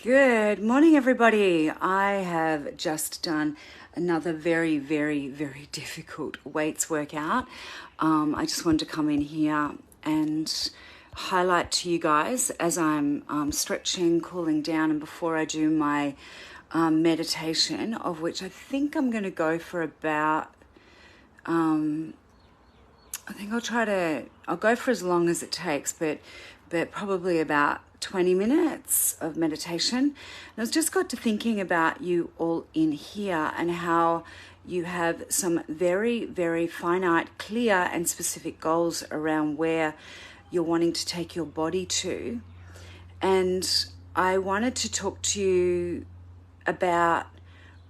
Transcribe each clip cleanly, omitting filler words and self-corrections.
Good morning, everybody. I have just done another very, very, very difficult weights workout. I just wanted to come in here and highlight to you guys as I'm stretching, cooling down, and before I do my meditation, of which I think I'm going to go for about, I'll go for as long as it takes, but probably about 20 minutes of meditation. And I just got to thinking about you all in here and how you have some very, very finite, clear and specific goals around where you're wanting to take your body to. And I wanted to talk to you about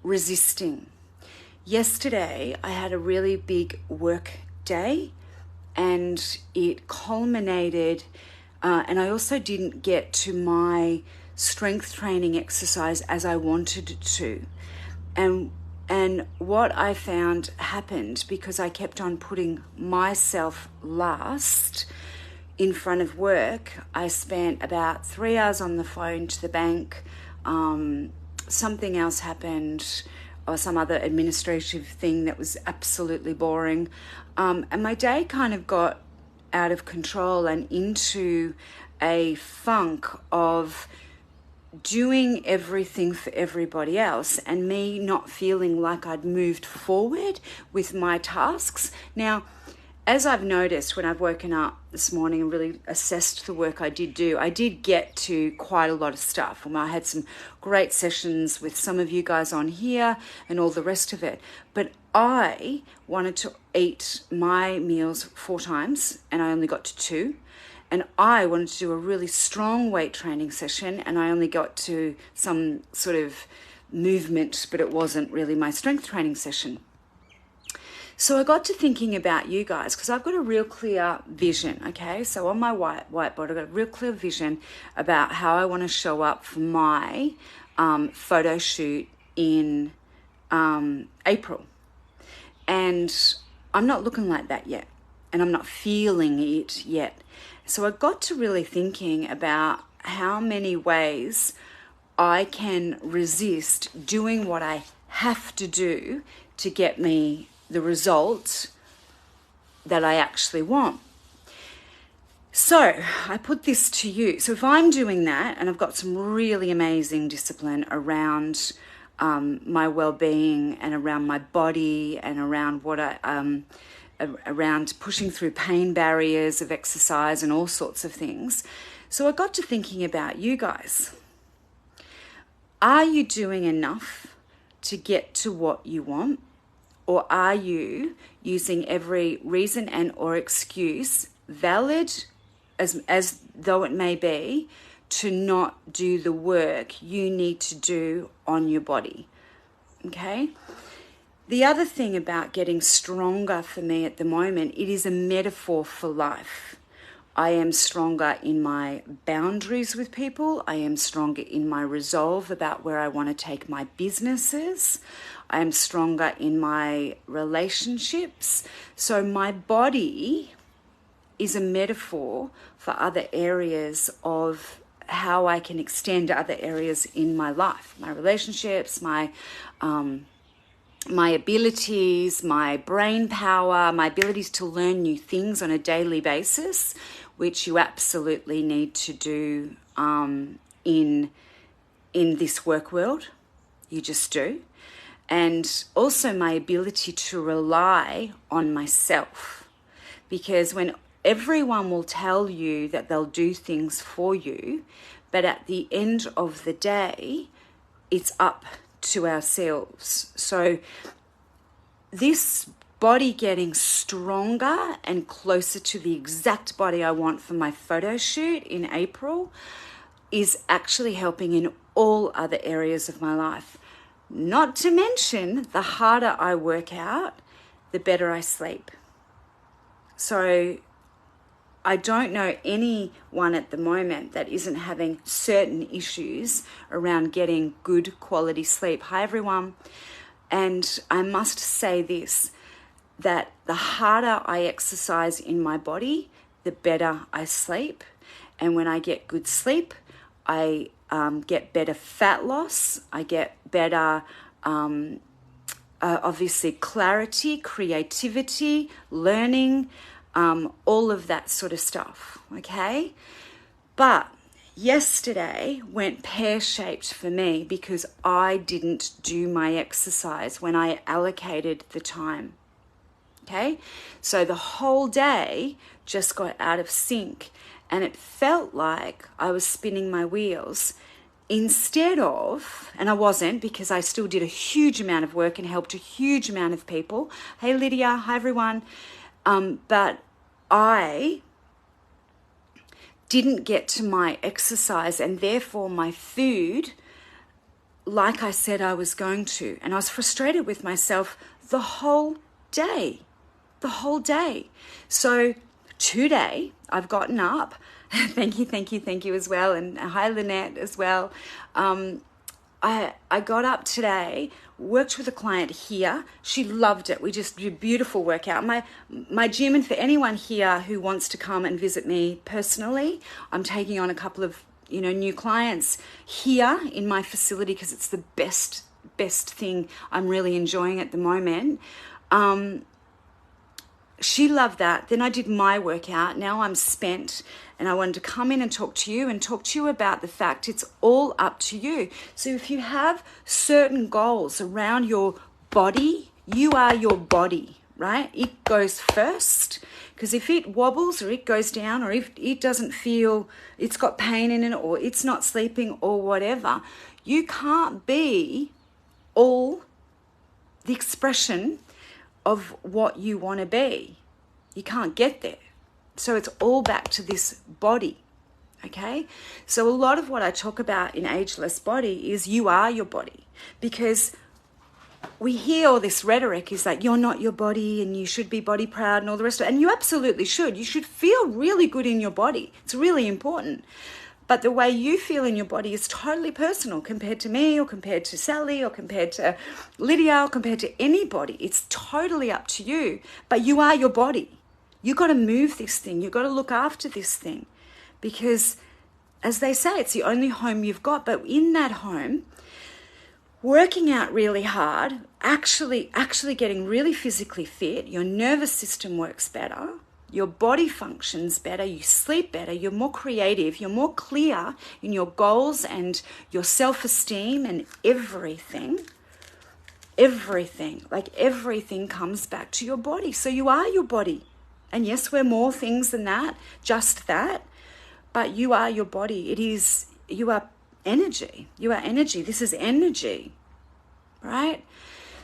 resisting. Yesterday, I had a really big work day and it culminated and I also didn't get to my strength training exercise as I wanted to. And what I found happened, because I kept on putting myself last in front of work, I spent about 3 hours on the phone to the bank. Something else happened, or some other administrative thing that was absolutely boring. And my day kind of got out of control and into a funk of doing everything for everybody else and me not feeling like I'd moved forward with my tasks. Now, as I've noticed when I've woken up this morning and really assessed the work I did do, I did get to quite a lot of stuff. I had some great sessions with some of you guys on here and all the rest of it. But I wanted to eat my meals 4 times and I only got to 2. And I wanted to do a really strong weight training session and I only got to some sort of movement, but it wasn't really my strength training session. So I got to thinking about you guys because I've got a real clear vision, okay? So on my whiteboard, I've got a real clear vision about how I want to show up for my photo shoot in April. And I'm not looking like that yet, and I'm not feeling it yet. So I got to really thinking about how many ways I can resist doing what I have to do to get me the result that I actually want. So I put this to you. So if I'm doing that, and I've got some really amazing discipline around my well-being and around my body and around what around pushing through pain barriers of exercise and all sorts of things. So I got to thinking about you guys. Are you doing enough to get to what you want? Or are you using every reason and or excuse, valid as though it may be, to not do the work you need to do on your body? Okay? The other thing about getting stronger for me at the moment, it is a metaphor for life. I am stronger in my boundaries with people. I am stronger in my resolve about where I want to take my businesses. I am stronger in my relationships. So my body is a metaphor for other areas of how I can extend other areas in my life, my relationships, my abilities, my brain power, my abilities to learn new things on a daily basis, which you absolutely need to do in this work world. You just do. And also my ability to rely on myself. Because when everyone will tell you that they'll do things for you, but at the end of the day, it's up to ourselves. So this body getting stronger and closer to the exact body I want for my photo shoot in April is actually helping in all other areas of my life. Not to mention, the harder I work out, the better I sleep. So I don't know anyone at the moment that isn't having certain issues around getting good quality sleep. Hi, everyone. And I must say this, that the harder I exercise in my body, the better I sleep. And when I get good sleep, I get better fat loss. I get better, obviously, clarity, creativity, learning, all of that sort of stuff, okay? But yesterday went pear-shaped for me because I didn't do my exercise when I allocated the time, okay? So the whole day just got out of sync, and it felt like I was spinning my wheels instead of, and I wasn't, because I still did a huge amount of work and helped a huge amount of people. Hey, Lydia. Hi, everyone. But I didn't get to my exercise and therefore my food like I said I was going to. And I was frustrated with myself the whole day. So today I've gotten up. Thank you as well. And hi, Lynette, as well. I got up today, worked with a client here. She loved it. We just did a beautiful workout. My gym, and for anyone here who wants to come and visit me personally, I'm taking on a couple of new clients here in my facility because it's the best thing I'm really enjoying at the moment. She loved that. Then I did my workout. Now I'm spent, and I wanted to come in and talk to you about the fact it's all up to you. So if you have certain goals around your body, you are your body, right? It goes first, because if it wobbles or it goes down, or if it doesn't feel, it's got pain in it, or it's not sleeping or whatever, you can't be all the expression of what you want to be. You can't get there. So it's all back to this body, okay? So a lot of what I talk about in Ageless Body is you are your body, because we hear all this rhetoric is like, you're not your body and you should be body proud and all the rest of it. And you absolutely should. You should feel really good in your body. It's really important. But the way you feel in your body is totally personal compared to me, or compared to Sally, or compared to Lydia, or compared to anybody. It's totally up to you. But you are your body. You got to move this thing. You got to look after this thing, because, as they say, it's the only home you've got. But in that home, working out really hard, actually getting really physically fit, your nervous system works better. Your body functions better, you sleep better, you're more creative, you're more clear in your goals and your self-esteem and everything. Like everything comes back to your body. So you are your body. And yes, we're more things than that, just that. But you are your body. You are energy. You are energy. This is energy, right?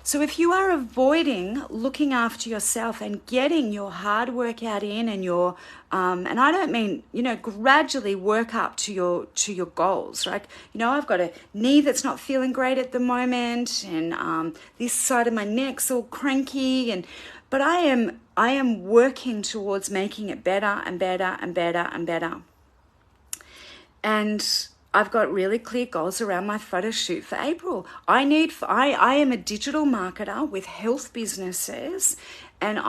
So if you are avoiding looking after yourself and getting your hard workout in, and your and I don't mean, gradually work up to your goals, right? I've got a knee that's not feeling great at the moment, and this side of my neck's all cranky, but I am working towards making it better and better and better and better. And I've got really clear goals around my photo shoot for April. I am a digital marketer with health businesses, and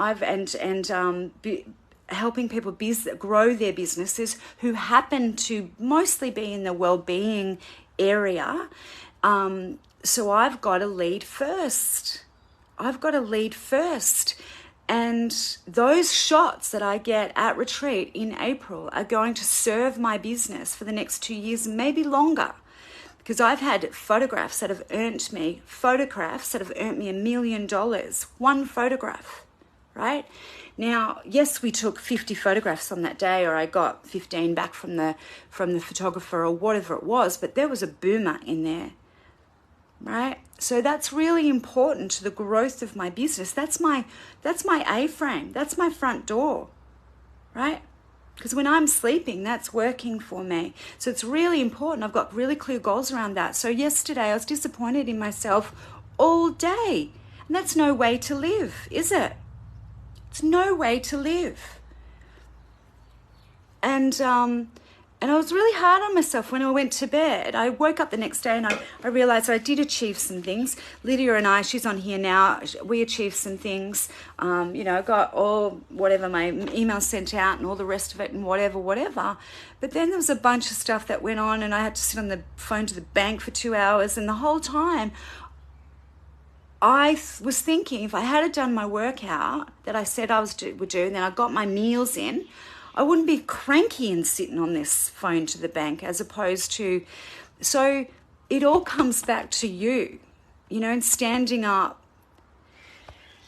helping people grow their businesses who happen to mostly be in the well-being area. So I've got to lead first. And those shots that I get at retreat in April are going to serve my business for the next 2 years, maybe longer, because I've had photographs that have earned me $1 million. One photograph, right? Now, yes, we took 50 photographs on that day, or I got 15 back from the photographer or whatever it was, but there was a boomer in there, right? So that's really important to the growth of my business. That's my A-frame. That's my front door, right? Because when I'm sleeping, that's working for me. So it's really important. I've got really clear goals around that. So yesterday I was disappointed in myself all day. And that's no way to live, is it? It's no way to live. And And I was really hard on myself when I went to bed. I woke up the next day and I realized I did achieve some things. Lydia and I, she's on here now, we achieved some things. I got all, whatever, my emails sent out and all the rest of it and whatever. But then there was a bunch of stuff that went on and I had to sit on the phone to the bank for 2 hours. And the whole time I was thinking, if I had done my workout that I said I would do, and then I got my meals in, I wouldn't be cranky and sitting on this phone to the bank as opposed to... So it all comes back to you, and standing up,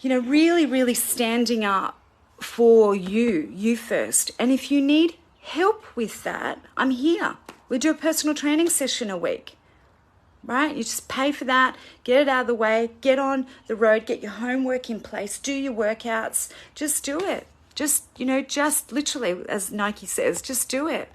really, really standing up for you first. And if you need help with that, I'm here. We do a personal training session a week, right? You just pay for that, get it out of the way, get on the road, get your homework in place, do your workouts, just do it. Just literally, as Nike says, just do it.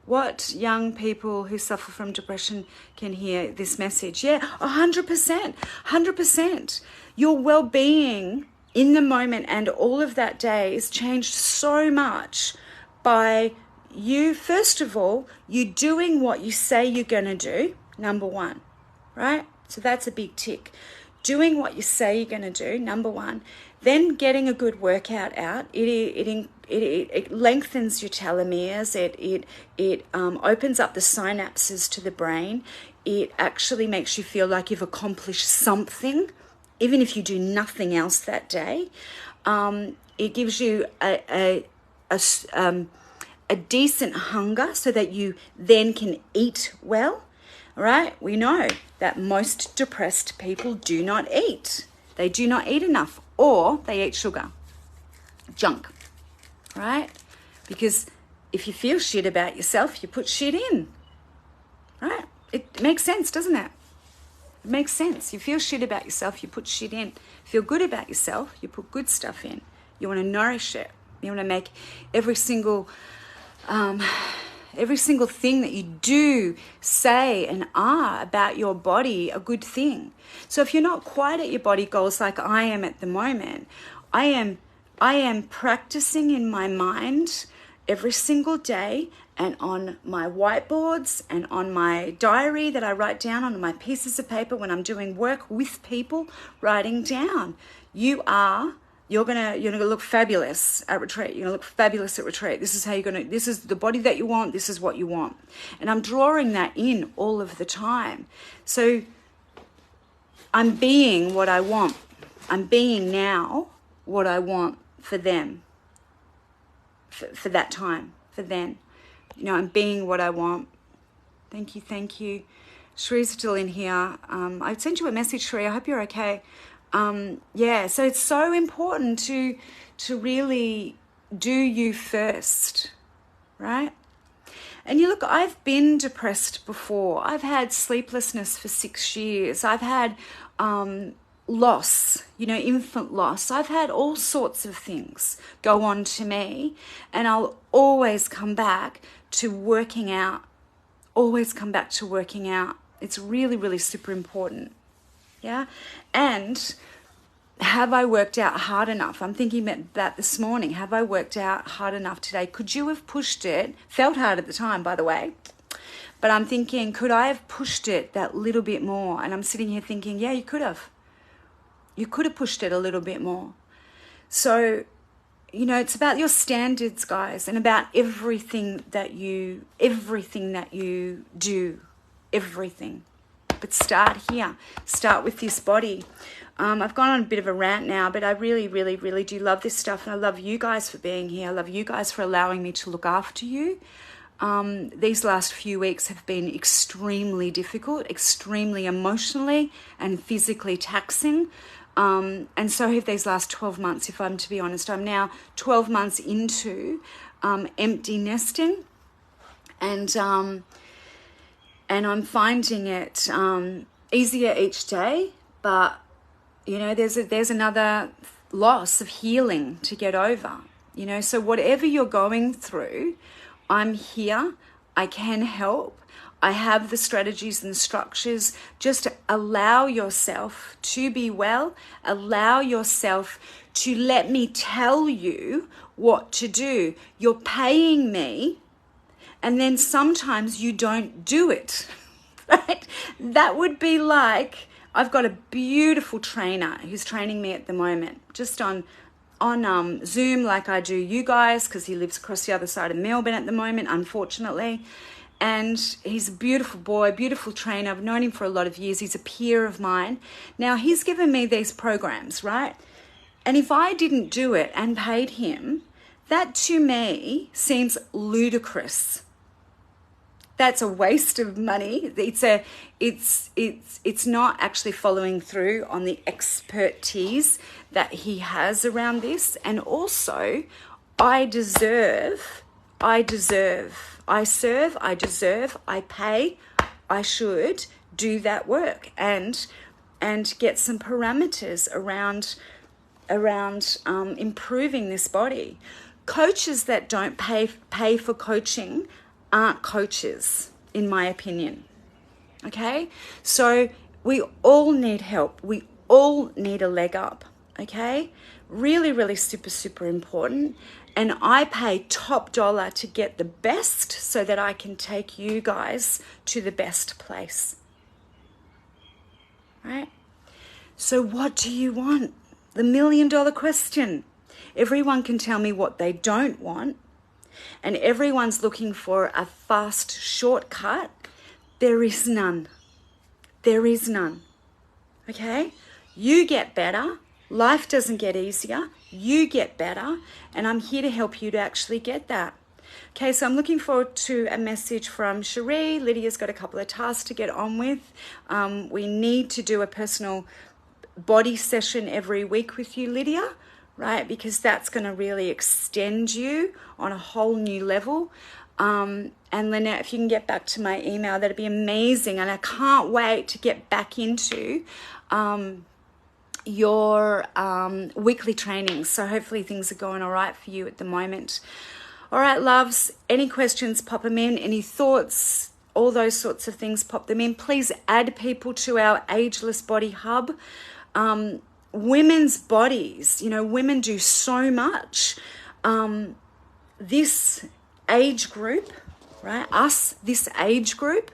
What young people who suffer from depression can hear this message? Yeah, 100%, 100%. Your well-being in the moment and all of that day is changed so much by you, first of all, you doing what you say you're going to do, number one, right? So that's a big tick. Doing what you say you're going to do, number one. Then getting a good workout out, it lengthens your telomeres, it opens up the synapses to the brain. It actually makes you feel like you've accomplished something, even if you do nothing else that day. It gives you a decent hunger so that you then can eat well, right? We know that most depressed people do not eat. They do not eat enough, or they eat sugar, junk, right? Because if you feel shit about yourself, you put shit in, right? It makes sense, doesn't it? It makes sense. You feel shit about yourself, you put shit in. Feel good about yourself, you put good stuff in. You want to nourish it. You want to make every single thing that you do, say, and are about your body a good thing. So if you're not quite at your body goals like I am at the moment, I am practicing in my mind every single day and on my whiteboards and on my diary that I write down on my pieces of paper when I'm doing work with people, writing down. You're gonna look fabulous at retreat. You're gonna look fabulous at retreat. This is how this is the body that you want, this is what you want. And I'm drawing that in all of the time. So I'm being what I want. I'm being now what I want for them. For that time, for then. I'm being what I want. Thank you. Shree's still in here. I sent you a message, Shree. I hope you're okay. So it's so important to really do you first, right? And you look, I've been depressed before. I've had sleeplessness for 6 years. I've had loss, infant loss. I've had all sorts of things go on to me, and I'll always come back to working out. It's really, really super important. Yeah. And have I worked out hard enough? I'm thinking about that this morning. Have I worked out hard enough today? Could you have pushed it? Felt hard at the time, by the way. But I'm thinking, could I have pushed it that little bit more? And I'm sitting here thinking, yeah, you could have. You could have pushed it a little bit more. So, it's about your standards, guys, and about everything that you do, everything. But start here. Start with this body. I've gone on a bit of a rant now, but I really, really, really do love this stuff. And I love you guys for being here. I love you guys for allowing me to look after you. These last few weeks have been extremely difficult, extremely emotionally and physically taxing. And so have these last 12 months, if I'm to be honest. I'm now 12 months into empty nesting. And I'm finding it easier each day, but there's another loss of healing to get over. So whatever you're going through, I'm here. I can help. I have the strategies and structures. Just allow yourself to be well. Allow yourself to let me tell you what to do. You're paying me, and then sometimes you don't do it, right? That would be like, I've got a beautiful trainer who's training me at the moment, just on Zoom like I do you guys, because he lives across the other side of Melbourne at the moment, unfortunately. And he's a beautiful boy, beautiful trainer. I've known him for a lot of years. He's a peer of mine. Now, he's given me these programs, right? And if I didn't do it and paid him, that to me seems ludicrous. That's a waste of money. It's not actually following through on the expertise that he has around this. And also, I deserve, I serve, I deserve, I pay, I should do that work and get some parameters around improving this body. Coaches that don't pay for coaching aren't coaches, in my opinion. Okay? So we all need help. We all need a leg up. Okay? Really, really super, super important. And I pay top dollar to get the best so that I can take you guys to the best place. Right? So what do you want? The $1 million question. Everyone can tell me what they don't want, and everyone's looking for a fast shortcut. There is none. There is none. Okay? You get better. Life doesn't get easier. You get better, and I'm here to help you to actually get that. Okay, so I'm looking forward to a message from Cherie. Lydia's got a couple of tasks to get on with. We need to do a personal body session every week with you, Lydia, right? Because that's going to really extend you on a whole new level. And Lynette, if you can get back to my email, that'd be amazing. And I can't wait to get back into your weekly trainings. So hopefully things are going all right for you at the moment. All right, loves, any questions, pop them in. Any thoughts, all those sorts of things, pop them in. Please add people to our Ageless Body Hub. Women's bodies, women do so much. This age group, right? This age group,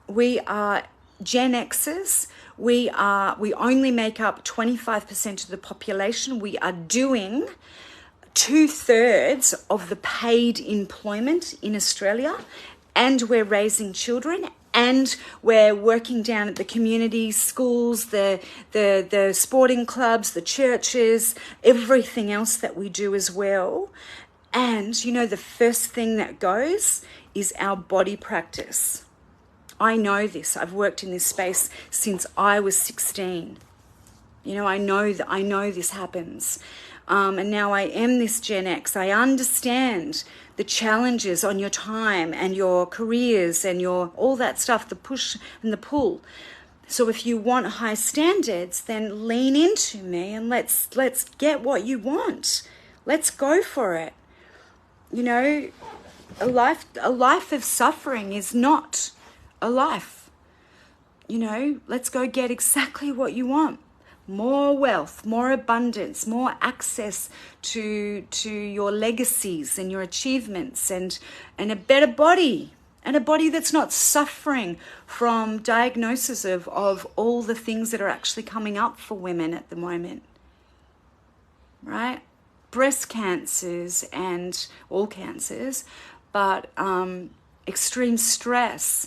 we are Gen Xers. We only make up 25% of the population. We are doing 2/3 of the paid employment in Australia, and we're raising children, and we're working down at the community schools, the sporting clubs, the churches, everything else that we do as well. And the first thing that goes is our body practice. I know this. I've worked in this space since I was 16. I know this happens. And now I am this Gen X. I understand the challenges on your time and your careers and your all that stuff, the push and the pull. So if you want high standards, then lean into me and let's get what you want. Let's go for it. A life of suffering is not a life. Let's go get exactly what you want. More wealth, more abundance, more access to your legacies and your achievements, and a better body, and a body that's not suffering from diagnosis of all the things that are actually coming up for women at the moment, right? Breast cancers and all cancers, but extreme stress,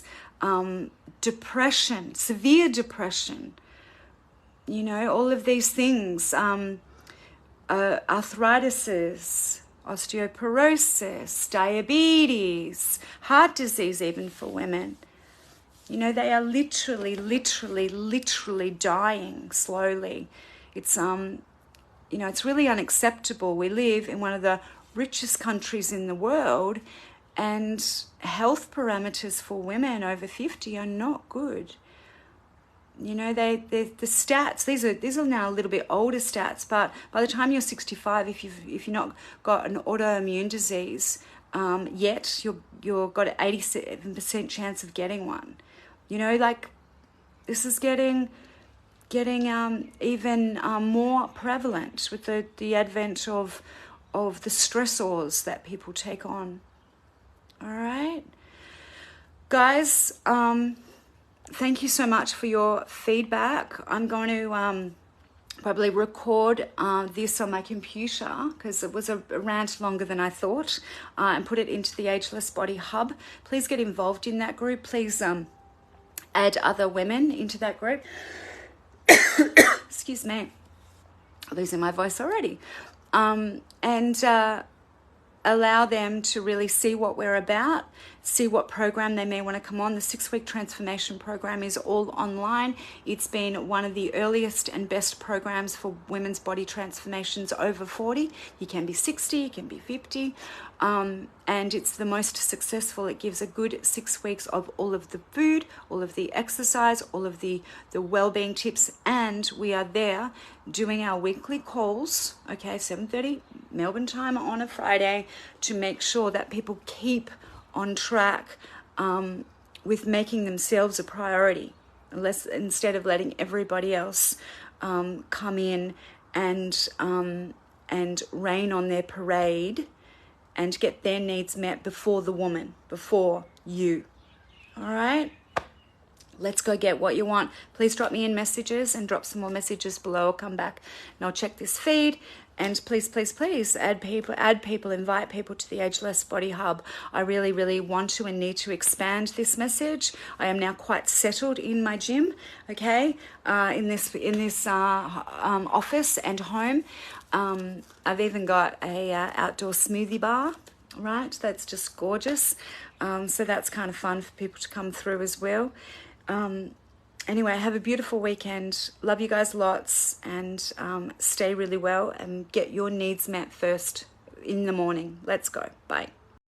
depression, severe depression, all of these things, arthritis, osteoporosis, diabetes, heart disease, even for women. They are literally dying slowly. It's, it's really unacceptable. We live in one of the richest countries in the world, and health parameters for women over 50 are not good. The stats, these are now a little bit older stats, but by the time you're 65, if you've not got an autoimmune disease yet, you've got an 87% chance of getting one. This is getting even more prevalent with the advent of the stressors that people take on. All right. Guys, thank you so much for your feedback. I'm going to probably record this on my computer because it was a rant longer than I thought, and put it into the Ageless Body Hub. Please get involved in that group. Please add other women into that group. Excuse me, losing my voice already. And allow them to really see what we're about, see what program they may want to come on. The 6-week transformation program is all online. It's been one of the earliest and best programs for women's body transformations over 40. You can be 60, you can be 50. And it's the most successful. It gives a good 6 weeks of all of the food, all of the exercise, all of the well-being tips, and we are there doing our weekly calls, okay, 7:30 Melbourne time on a Friday, to make sure that people keep on track with making themselves a priority, instead of letting everybody else come in and rain on their parade and get their needs met before the woman, before you. All right? Let's go get what you want. Please drop me in messages and drop some more messages below. I'll come back and I'll check this feed. And please, please, please add people, invite people to the Ageless Body Hub. I really, really want to and need to expand this message. I am now quite settled in my gym, okay, in this office and home. I've even got a outdoor smoothie bar, right? That's just gorgeous. So that's kind of fun for people to come through as well. Anyway, have a beautiful weekend. Love you guys lots, and stay really well and get your needs met first in the morning. Let's go. Bye.